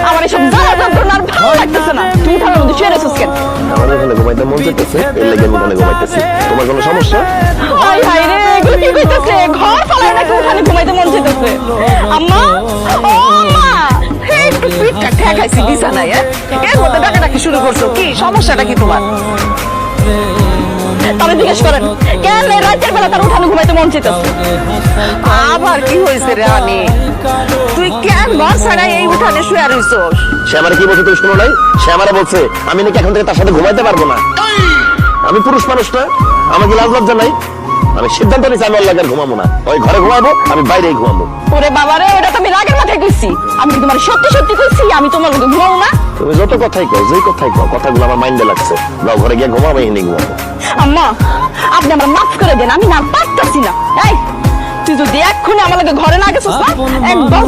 আমার এসব জ্বালা যন্ত্রণা আর ভালো লাগতেছে না। তুই উঠানোর মধ্যে শুয়ে রেছিস কেন? আমার এখানে ঘুমাইতে মন চাইতেছে, এর লেগে আমি এখানে ঘুমাইতেছি। তোমার কোনো সমস্যা? হাই হাই রে, এগুলো কি কইতাছে? ঘর ফালায় নাকি উঠানে ঘুমাইতে মন চাইতেছে? আম্মা, ও আম্মা, এই একটু পিঠটা ঠেকাইছি বিছানায়, এর মধ্যে ডাকাডাকি শুরু করছো, কি সমস্যাটা কি তোমার? তবে জিজ্ঞেস করেন কেন এই রাতের বেলা তার উঠানে ঘুমাইতে মন চাইতেছে? আবার কি হয়েছে রে আমি? তুই কেন ঘর ছাড়াই এই উঠানে শুয়ে রইছস? সে আমার কি বলছে তুমি শুনো নাই? সে আমারে বলছে আমি নাকি এখন থেকে তার সাথে ঘুমাইতে পারবো না। আমি পুরুষ মানুষ না, আমার কি লাজ লজ্জা নাই? আমি সিদ্ধান্ত নিচ্ছি আমি আল্লাহকে ঘুমাবো না। ওই ঘরে ঘুমাবো, আমি বাইরেই ঘুমাবো। ওরে বাবা রে, ওটা তো আমি রাগের মাথায় কইছি। আমি কি তোমার সত্যি সত্যি কইছি আমি তোমার লগে ঘুমাবো না? তুমি যত কথাই কও, যেই কথাই কও, কথাগুলো আমার মাইন্ডে লাগছে। যাও ঘরে গিয়ে ঘুমাবো, এনে ঘুমাবো। আম্মা, আপনি আমার মাফ করে দেন, আমি না পারতাছি না। এই তুই যদি এক্ষুনি আমার লগে ঘরে না গেছিস না, একদম